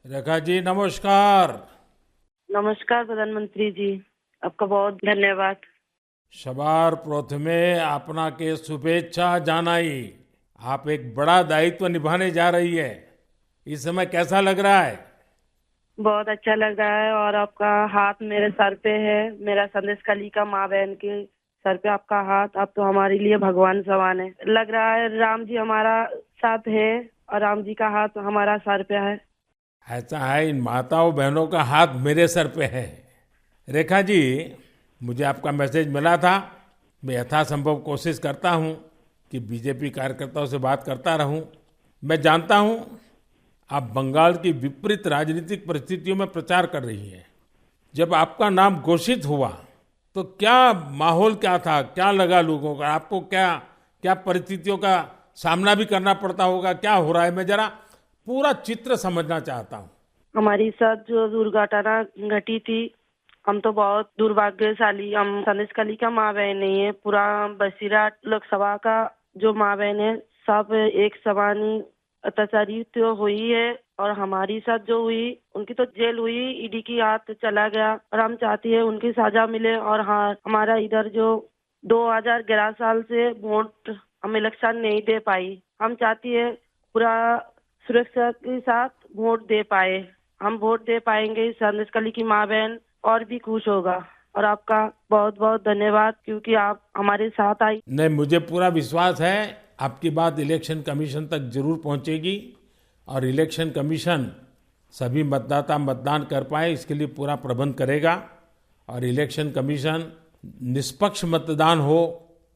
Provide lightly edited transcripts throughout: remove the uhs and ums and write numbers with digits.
रेखा जी नमस्कार। नमस्कार प्रधानमंत्री जी। आपका बहुत धन्यवाद। सवार प्रथमे आपना के शुभेच्छा जानाई। आप एक बड़ा दायित्व निभाने जा रही है। इस समय कैसा लग रहा है? बहुत अच्छा लग रहा है और आपका हाथ मेरे सर पे है। मेरा संदेश कली का माँ बहन के सर पे आपका हाथ, आप तो हमारे लिए भगवान समान है। लग रहा है राम जी हमारा साथ है और राम जी का हाथ हमारा सर पे है। ऐसा है, इन माताओं बहनों का हाथ मेरे सर पे है। रेखा जी, मुझे आपका मैसेज मिला था। मैं यथासंभव कोशिश करता हूं कि बीजेपी कार्यकर्ताओं से बात करता रहूं। मैं जानता हूं आप बंगाल की विपरीत राजनीतिक परिस्थितियों में प्रचार कर रही हैं। जब आपका नाम घोषित हुआ तो क्या माहौल क्या था, क्या लगा लोगों का? आपको क्या क्या परिस्थितियों का सामना भी करना पड़ता होगा? क्या हो रहा है, मैं जरा पूरा चित्र समझना चाहता हूँ। हमारी साथ जो दुर्घटना घटी थी, हम तो बहुत दुर्भाग्यशाली, हम संदेश कली का माँ बहन नहीं है। पूरा बसीरा लोकसभा का जो माँ बहन है, सब एक समान ही अत्याचारी तो हुई है। और हमारी साथ जो हुई, उनकी तो जेल हुई, ईडी की हाथ चला गया और हम चाहती है उनकी सजा मिले। और हाँ, हमारा इधर जो 2011 साल से वोट हम इलेक्शन नहीं दे पाई, हम चाहती है पूरा सुरक्षा के साथ वोट दे पाए। हम वोट दे पाएंगे, संदेश कली की माँ बहन और भी खुश होगा। और आपका बहुत बहुत धन्यवाद, क्योंकि आप हमारे साथ आई। नहीं, मुझे पूरा विश्वास है आपकी बात इलेक्शन कमीशन तक जरूर पहुंचेगी और इलेक्शन कमीशन सभी मतदाता मतदान कर पाए इसके लिए पूरा प्रबंध करेगा। और इलेक्शन कमीशन निष्पक्ष मतदान हो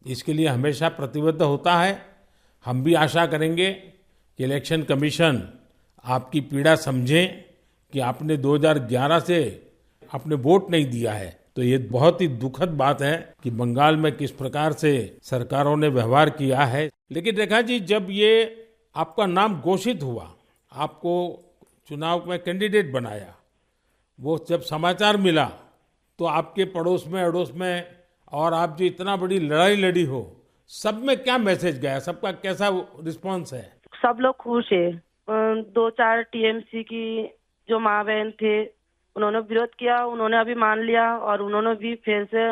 इसके लिए हमेशा प्रतिबद्ध होता है। हम भी आशा करेंगे कि इलेक्शन कमीशन आपकी पीड़ा समझे कि आपने 2011 से आपने वोट नहीं दिया है। तो ये बहुत ही दुखद बात है कि बंगाल में किस प्रकार से सरकारों ने व्यवहार किया है। लेकिन रेखा जी, जब ये आपका नाम घोषित हुआ, आपको चुनाव में कैंडिडेट बनाया, वो जब समाचार मिला तो आपके पड़ोस में अड़ोस में और आप जो इतना बड़ी लड़ाई लड़ी हो, सब में क्या मैसेज गया? सबका कैसा रिस्पॉन्स है? सब लोग खुश है। दो चार टीएमसी की जो माँ बहन थे, उन्होंने विरोध किया, उन्होंने अभी मान लिया और उन्होंने भी फिर से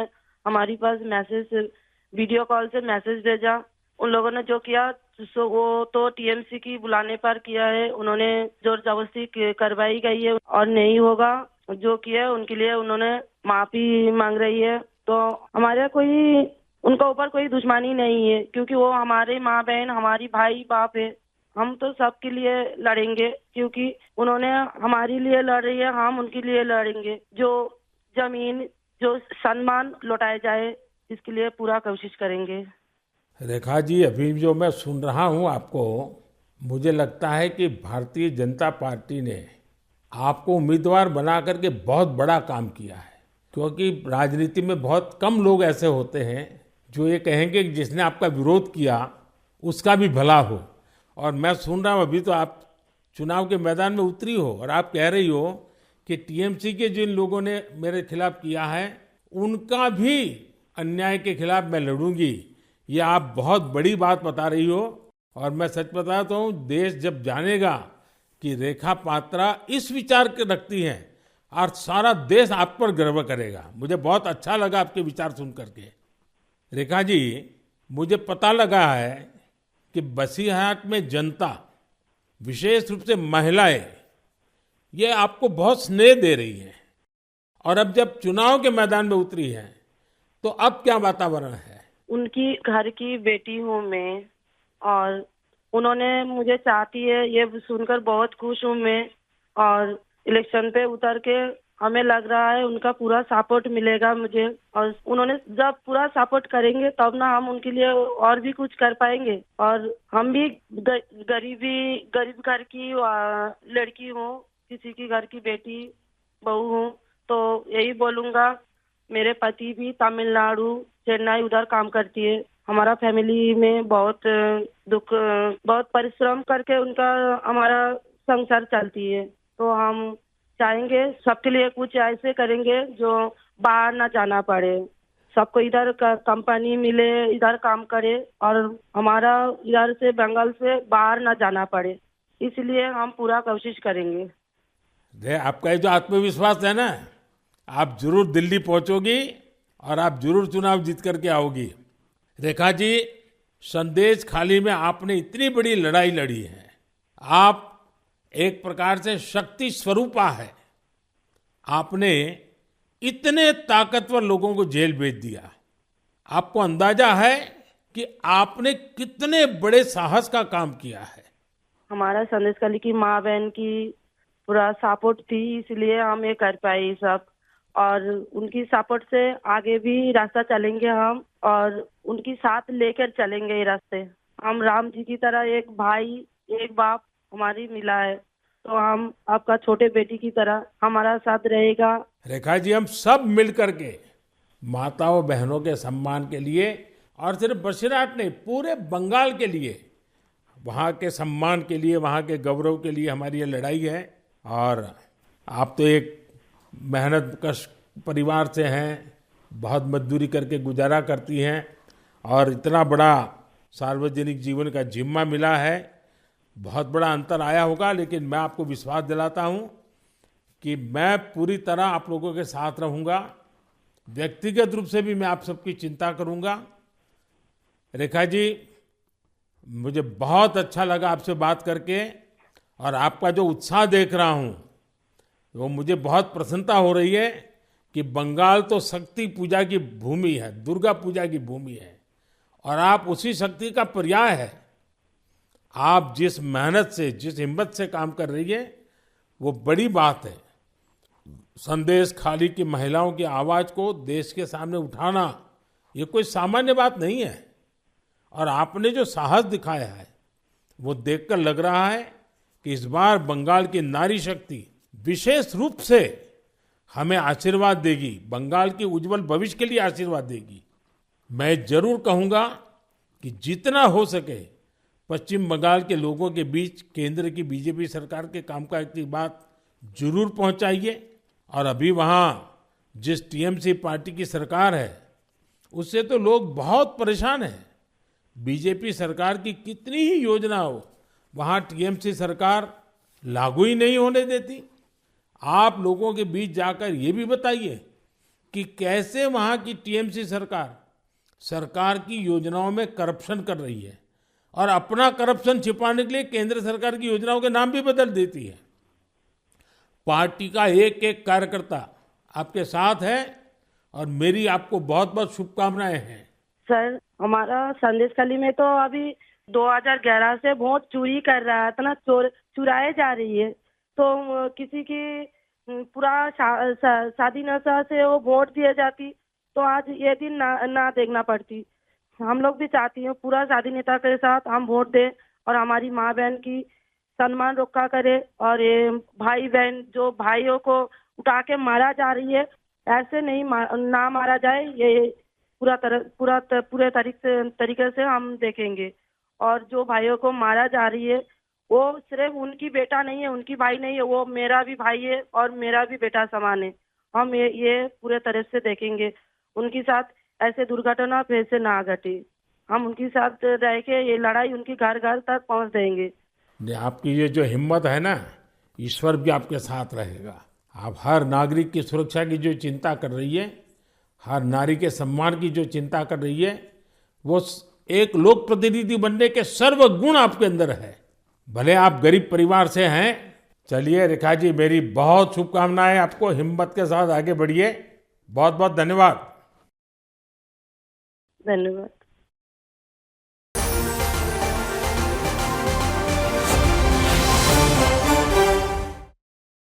हमारी पास मैसेज, वीडियो कॉल से मैसेज भेजा। उन लोगों ने जो किया सो वो तो टीएमसी की बुलाने पर किया है। उन्होंने जोर जबरदस्ती करवाई गई है और नहीं होगा। जो किया है उनके लिए उन्होंने माफी मांग रही है। तो हमारे कोई उनका ऊपर कोई दुश्मनी नहीं है, क्योंकि वो हमारे माँ बहन, हमारी भाई बाप है। हम तो सबके लिए लड़ेंगे, क्योंकि उन्होंने हमारे लिए लड़ रही है, हम उनके लिए लड़ेंगे। जो जमीन, जो सम्मान लौटाया जाए, इसके लिए पूरा कोशिश करेंगे। रेखा जी, अभी जो मैं सुन रहा हूं आपको, मुझे लगता है कि भारतीय जनता पार्टी ने आपको उम्मीदवार बना करके बहुत बड़ा काम किया है। क्योंकि राजनीति में बहुत कम लोग ऐसे होते हैं जो ये कहेंगे कि जिसने आपका विरोध किया उसका भी भला हो। और मैं सुन रहा हूं अभी तो आप चुनाव के मैदान में उतरी हो और आप कह रही हो कि टीएमसी के जिन लोगों ने मेरे खिलाफ किया है उनका भी अन्याय के खिलाफ मैं लड़ूंगी। ये आप बहुत बड़ी बात बता रही हो। और मैं सच बताता हूँ, देश जब जानेगा कि रेखा पात्रा इस विचार के रखती हैं और सारा देश आप पर गर्व करेगा। मुझे बहुत अच्छा लगा आपके विचार सुन करके। रेखा जी, मुझे पता लगा है कि बसीरहाट में जनता, विशेष रूप से महिलाएं, ये आपको बहुत स्नेह दे रही हैं। और अब जब चुनाव के मैदान में उतरी हैं तो अब क्या वातावरण है? उनकी घर की बेटी हूँ मैं, और उन्होंने मुझे चाहती है, ये सुनकर बहुत खुश हूँ मैं। और इलेक्शन पे उतर के हमें लग रहा है उनका पूरा सपोर्ट मिलेगा मुझे। और उन्होंने जब पूरा सपोर्ट करेंगे तब ना हम उनके लिए और भी कुछ कर पाएंगे। और हम भी गरीब घर की लड़की हूँ, किसी की घर की बेटी बहू हूँ। तो यही बोलूंगा, मेरे पति भी तमिलनाडु, चेन्नई उधर काम करती है। हमारा फैमिली में बहुत बहुत परिश्रम करके उनका हमारा संसार चलती है। तो हम चाहेंगे सबके लिए कुछ ऐसे करेंगे जो बाहर ना जाना पड़े, सबको इधर कंपनी मिले, इधर काम करे और हमारा इधर से बंगाल से बाहर ना जाना पड़े। इसलिए हम पूरा कोशिश करेंगे। आपका ये जो आत्मविश्वास है ना, आप जरूर दिल्ली पहुंचोगी और आप जरूर चुनाव जीत करके आओगी। रेखा जी, संदेश खाली में आपने इतनी बड़ी लड़ाई लड़ी है। आप एक प्रकार से शक्ति स्वरूपा है। आपने इतने ताकतवर लोगों को जेल भेज दिया। आपको अंदाजा है कि आपने कितने बड़े साहस का काम किया है। हमारा संदेश खाली की माँ बहन की पूरा सपोर्ट थी, इसलिए हम ये कर पाए ये सब। और उनकी सपोर्ट से आगे भी रास्ता चलेंगे हम, और उनकी साथ लेकर चलेंगे ये रास्ते। हम राम जी की तरह एक भाई एक बाप हमारी मिला है, तो हम आपका छोटे बेटी की तरह हमारा साथ रहेगा। रेखा जी, हम सब मिल करके माताओं बहनों के सम्मान के लिए, और सिर्फ बसीरहाट नहीं, पूरे बंगाल के लिए, वहाँ के सम्मान के लिए, वहाँ के गौरव के लिए हमारी ये लड़ाई है। और आप तो एक मेहनत कश परिवार से हैं, बहुत मजदूरी करके गुजारा करती हैं, और इतना बड़ा सार्वजनिक जीवन का जिम्मा मिला है। बहुत बड़ा अंतर आया होगा, लेकिन मैं आपको विश्वास दिलाता हूँ कि मैं पूरी तरह आप लोगों के साथ रहूँगा। व्यक्तिगत रूप से भी मैं आप सबकी चिंता करूँगा। रेखा जी, मुझे बहुत अच्छा लगा आपसे बात करके, और आपका जो उत्साह देख रहा हूँ वो मुझे बहुत प्रसन्नता हो रही है कि बंगाल तो शक्ति पूजा की भूमि है, दुर्गा पूजा की भूमि है, और आप उसी शक्ति का पर्याय है। आप जिस मेहनत से, जिस हिम्मत से काम कर रही है, वो बड़ी बात है। संदेश खाली की महिलाओं की आवाज को देश के सामने उठाना ये कोई सामान्य बात नहीं है। और आपने जो साहस दिखाया है वो देखकर लग रहा है कि इस बार बंगाल की नारी शक्ति विशेष रूप से हमें आशीर्वाद देगी, बंगाल के उज्जवल भविष्य के लिए आशीर्वाद देगी। मैं जरूर कहूंगा कि जितना हो सके पश्चिम बंगाल के लोगों के बीच केंद्र की बीजेपी सरकार के कामकाज की बात जरूर पहुंचाइए। और अभी वहां जिस टीएमसी पार्टी की सरकार है उससे तो लोग बहुत परेशान हैं। बीजेपी सरकार की कितनी ही योजना हो, वहां टीएमसी सरकार लागू ही नहीं होने देती। आप लोगों के बीच जाकर ये भी बताइए कि कैसे वहां की टीएमसी सरकार की योजनाओं में करप्शन कर रही है, और अपना करप्शन छिपाने के लिए केंद्र सरकार की योजनाओं के नाम भी बदल देती है। पार्टी का एक एक कार्यकर्ता आपके साथ है, और मेरी आपको बहुत बहुत शुभकामनाएं हैं। सर, हमारा संदेश खाली में तो अभी 2011 से वोट चोरी कर रहा है, इतना चुराए जा रही है। तो किसी की पूरा शादी नशा से वो वोट दिए जाती, तो आज ये दिन ना देखना पड़ती। हम लोग भी चाहती हैं पूरा शादी नेता के साथ हम वोट दें, और हमारी माँ बहन की सम्मान रक्षा करे। और ये भाई बहन जो भाइयों को उठा के मारा जा रही है, ऐसे नहीं ना मारा जाए, ये पूरे तरीके से हम देखेंगे। और जो भाइयों को मारा जा रही है वो सिर्फ उनकी बेटा नहीं है, उनकी भाई नहीं है, वो मेरा भी भाई है और मेरा भी बेटा समान है। हम ये पूरे तरह से देखेंगे, उनके साथ ऐसे दुर्घटना फिर से ना घटे। हम उनके साथ रह के ये लड़ाई उनकी घर घर तक पहुंच देंगे। आपकी ये जो हिम्मत है ना, ईश्वर भी आपके साथ रहेगा। आप हर नागरिक की सुरक्षा की जो चिंता कर रही है, हर नारी के सम्मान की जो चिंता कर रही है, वो एक लोक प्रतिनिधि बनने के सर्व गुण आपके अंदर है। भले आप गरीब परिवार से हैं। चलिए रेखा जी, मेरी बहुत शुभकामनाएं आपको, हिम्मत के साथ आगे बढ़िए। बहुत बहुत धन्यवाद। धन्यवाद।